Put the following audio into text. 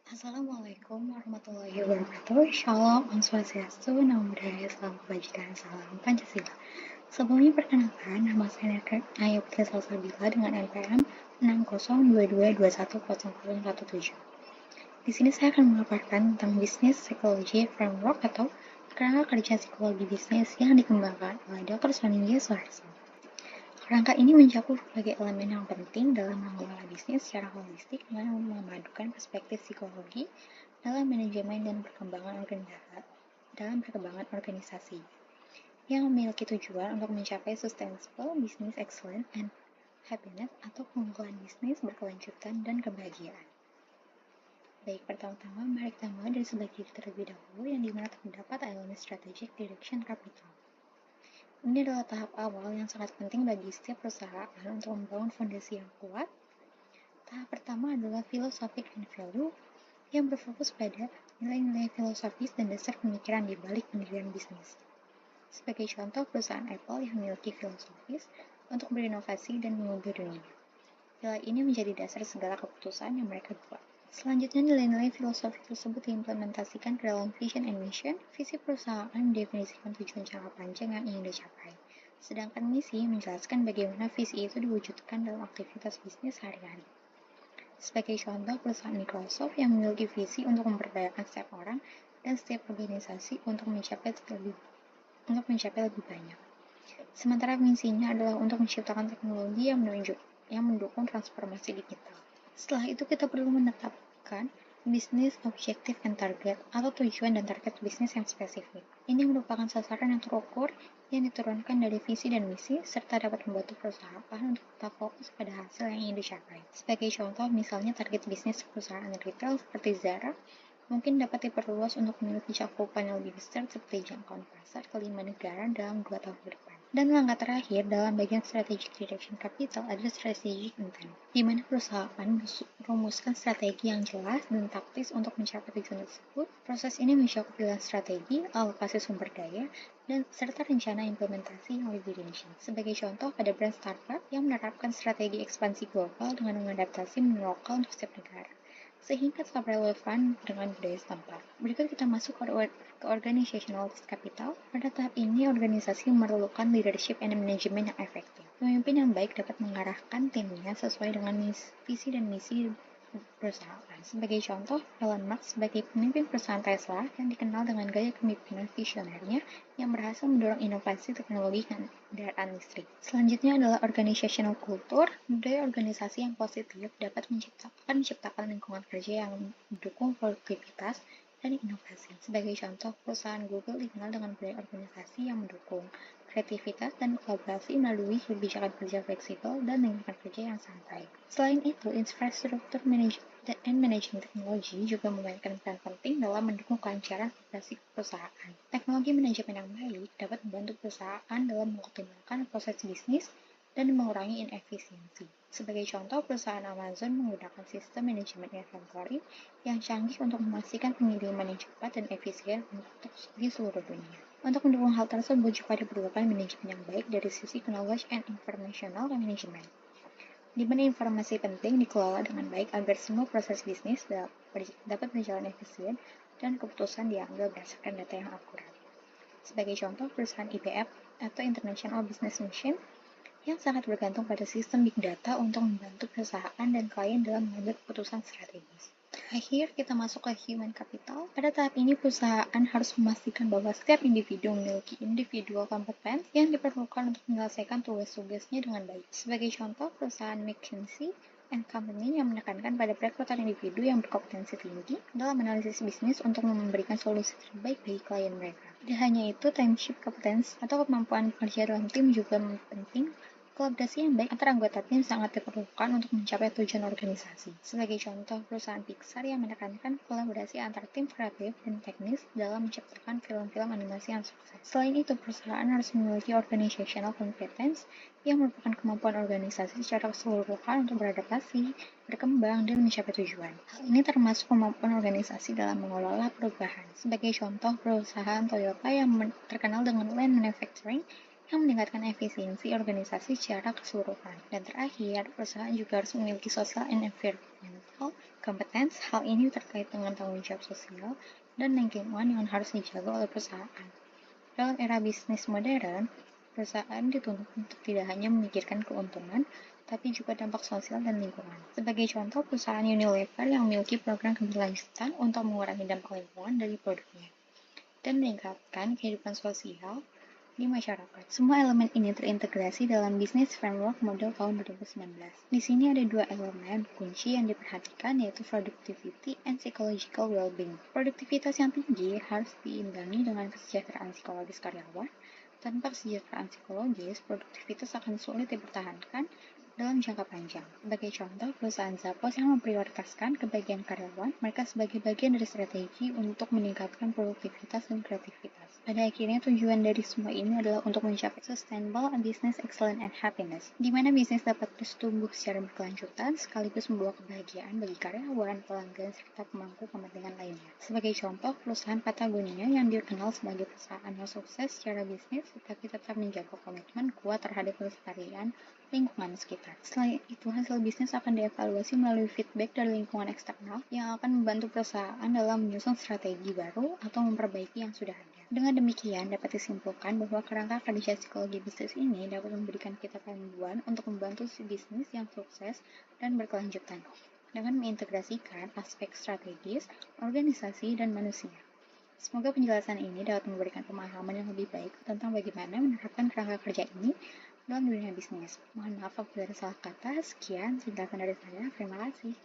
Assalamualaikum warahmatullahi wabarakatuh. Shalom, Om Swastiastu, Namo Buddhaya, Salam Kebajikan, Salam Pancasila. Sebelumnya perkenalkan, nama saya Naya Putri Salsabila dengan NPM 6022210017. Di sini saya akan memaparkan tentang Business Psychology Framework atau kerangka kerja psikologi bisnis yang dikembangkan oleh Dr. Soningya Soeharto. Kerangka ini mencakup berbagai elemen yang penting dalam mengelola bisnis secara holistik dengan memadukan perspektif psikologi dalam manajemen dan perkembangan organisasi yang memiliki tujuan untuk mencapai sustainable business excellence and happiness atau keunggulan bisnis berkelanjutan dan kebahagiaan. Baik, pertama-tama mari kita mulai dari sebelah kiri terlebih dahulu yang dimana terdapat elemen strategic direction capital. Ini adalah tahap awal yang sangat penting bagi setiap perusahaan untuk membangun fondasi yang kuat. Tahap pertama adalah philosophic and value yang berfokus pada nilai-nilai filosofis dan dasar pemikiran di balik pendirian bisnis. Sebagai contoh, perusahaan Apple yang memiliki filosofis untuk berinovasi dan mengubah dunia. Nilai ini menjadi dasar segala keputusan yang mereka buat. Selanjutnya, nilai-nilai filosofi tersebut diimplementasikan ke dalam vision and mission. Visi perusahaan mendefinisikan tujuan jangka panjang yang ingin dicapai. Sedangkan misi menjelaskan bagaimana visi itu diwujudkan dalam aktivitas bisnis sehari-hari. Sebagai contoh, perusahaan Microsoft yang memiliki visi untuk memberdayakan setiap orang dan setiap organisasi untuk mencapai lebih banyak. Sementara misinya adalah untuk menciptakan teknologi yang mendukung transformasi digital. Setelah itu kita perlu menetapkan business objective and target atau tujuan dan target bisnis yang spesifik. Ini merupakan sasaran yang terukur yang diturunkan dari visi dan misi serta dapat membantu perusahaan untuk tetap fokus pada hasil yang ingin dicapai. Sebagai contoh, misalnya target bisnis perusahaan retail seperti Zara mungkin dapat diperluas untuk memiliki cakupan yang lebih besar seperti jangkauan pasar ke 5 negara dalam 2 tahun ke depan. Dan langkah terakhir dalam bagian strategic direction capital adalah strategic intent, di mana perusahaan merumuskan strategi yang jelas dan taktis untuk mencapai tujuan tersebut. Proses ini mencakup pilihan strategi, alokasi sumber daya, dan serta rencana implementasi yang lebih rinci. Sebagai contoh, pada brand Starbucks yang menerapkan strategi ekspansi global dengan mengadaptasi menu lokal untuk setiap negara, sehingga tetap relevan dengan budaya setempat. Berikut kita masuk ke organizational capital. Pada tahap ini, organisasi memerlukan leadership and management yang efektif. Pemimpin yang baik dapat mengarahkan timnya sesuai dengan visi dan misi perusahaan. Sebagai contoh, Elon Musk sebagai pemimpin perusahaan Tesla yang dikenal dengan gaya kepemimpinan visionernya yang berhasil mendorong inovasi teknologi kendaraan listrik. Selanjutnya adalah organizational culture. Budaya organisasi yang positif dapat menciptakan lingkungan kerja yang mendukung produktivitas dan inovasi. Sebagai contoh, perusahaan Google dikenal dengan budaya organisasi yang mendukung kreativitas dan kolaborasi melalui kebijakan kerja fleksibel dan lingkungan kerja yang santai. Selain itu, infrastruktur dan manajemen teknologi juga memainkan peran penting dalam mendukung kelancaran operasi perusahaan. Teknologi manajemen yang baik dapat membantu perusahaan dalam mengoptimalkan proses bisnis dan mengurangi inefisiensi. Sebagai contoh, perusahaan Amazon menggunakan sistem manajemen inventory yang canggih untuk memastikan pengiriman yang cepat dan efisien di seluruh dunia. Untuk mendukung hal tersebut juga diperlukan manajemen yang baik dari sisi knowledge and informational management, di mana informasi penting dikelola dengan baik agar semua proses bisnis dapat berjalan efisien dan keputusan diambil berdasarkan data yang akurat. Sebagai contoh, perusahaan IBM atau International Business Machine yang sangat bergantung pada sistem big data untuk membantu perusahaan dan klien dalam mengambil keputusan strategis. Terakhir, kita masuk ke human capital. Pada tahap ini, perusahaan harus memastikan bahwa setiap individu memiliki individual competence yang diperlukan untuk menyelesaikan tugas-tugasnya dengan baik. Sebagai contoh, perusahaan McKinsey & Company yang menekankan pada perekrutan individu yang berkompetensi tinggi dalam analisis bisnis untuk memberikan solusi terbaik bagi klien mereka. Tidak hanya itu, teamship competence atau kemampuan bekerja dalam tim juga penting. Kolaborasi yang baik antara anggota tim sangat diperlukan untuk mencapai tujuan organisasi. Sebagai contoh, perusahaan Pixar yang menekankan kolaborasi antar tim kreatif dan teknis dalam menciptakan film-film animasi yang sukses. Selain itu, perusahaan harus memiliki organizational competence yang merupakan kemampuan organisasi secara keseluruhan untuk beradaptasi, berkembang, dan mencapai tujuan. Hal ini termasuk kemampuan organisasi dalam mengelola perubahan. Sebagai contoh, perusahaan Toyota yang terkenal dengan lean manufacturing yang meningkatkan efisiensi organisasi secara keseluruhan. Dan terakhir, perusahaan juga harus memiliki social and environmental competence, hal ini terkait dengan tanggung jawab sosial dan lingkungan yang harus dijaga oleh perusahaan. Dalam era bisnis modern, perusahaan dituntut untuk tidak hanya memikirkan keuntungan, tapi juga dampak sosial dan lingkungan. Sebagai contoh, perusahaan Unilever yang memiliki program keberlanjutan untuk mengurangi dampak lingkungan dari produknya dan meningkatkan kehidupan sosial di masyarakat. Semua elemen ini terintegrasi dalam Business Framework Model tahun 2019. Di sini ada dua elemen kunci yang diperhatikan, yaitu productivity and psychological well-being. Produktivitas yang tinggi harus diimbangi dengan kesejahteraan psikologis karyawan. Tanpa kesejahteraan psikologis, produktivitas akan sulit dipertahankan dalam jangka panjang. Sebagai contoh, perusahaan Zappos yang memprioritaskan kebahagiaan karyawan, mereka sebagai bagian dari strategi untuk meningkatkan produktivitas dan kreativitas. Pada akhirnya, tujuan dari semua ini adalah untuk mencapai sustainable business excellence and happiness, di mana bisnis dapat terus tumbuh secara berkelanjutan sekaligus membawa kebahagiaan bagi karyawan, pelanggan, serta pemangku kepentingan lainnya. Sebagai contoh, perusahaan Patagonia yang dikenal sebagai perusahaan yang sukses secara bisnis, tetapi tetap menjaga komitmen kuat terhadap pelestarian lingkungan sekitar. Selain itu, hasil bisnis akan dievaluasi melalui feedback dari lingkungan eksternal yang akan membantu perusahaan dalam menyusun strategi baru atau memperbaiki yang sudah ada. Dengan demikian, dapat disimpulkan bahwa kerangka kerja psikologi bisnis ini dapat memberikan kita panduan untuk membantu si bisnis yang sukses dan berkelanjutan dengan mengintegrasikan aspek strategis, organisasi, dan manusia. Semoga penjelasan ini dapat memberikan pemahaman yang lebih baik tentang bagaimana menerapkan kerangka kerja ini dalam dunia bisnis. Mohon maaf apabila ada salah kata. Sekian penjelasan dari saya. Terima kasih.